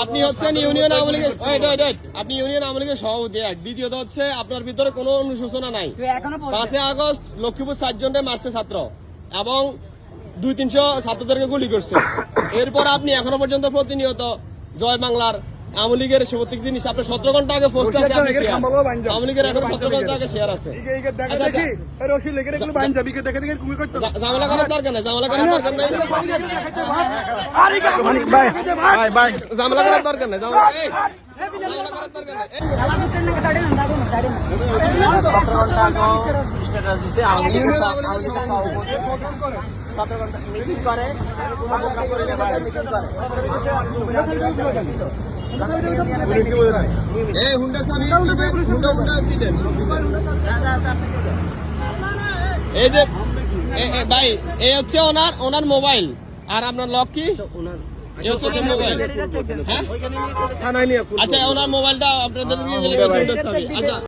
আপনি হচ্ছেন ইউনিয়ন আওয়ামী লীগের, আপনি ইউনিয়ন আওয়ামী লীগের সভাপতি। দ্বিতীয়ত হচ্ছে আপনার ভিতরে কোনো অনুশোচনা নাই। 5 আগস্ট লক্ষ্মীপুর 4 জনের মারছে ছাত্র এবং 200-300 ছাত্রদেরকে গুলি করছে। এরপর আপনি এখনো পর্যন্ত প্রতিনিয়ত জয় বাংলার আওয়ামী লীগের প্রত্যেক দিন আপনার 17 ঘন্টা আগে পোস্ট আছে, আওয়ামী লীগের এখন 17 ঘন্টা আগে শেয়ার আছে। ঝামেলা করার দরকার নাই, ঝামেলা করার দরকার নাই, ঝামেলা করার দরকার নাই, এই যে ভাই এই হচ্ছে ওনার মোবাইল আর আপনার লক কি মোবাইল। আচ্ছা ওনার মোবাইলটা আপনাদের আচ্ছা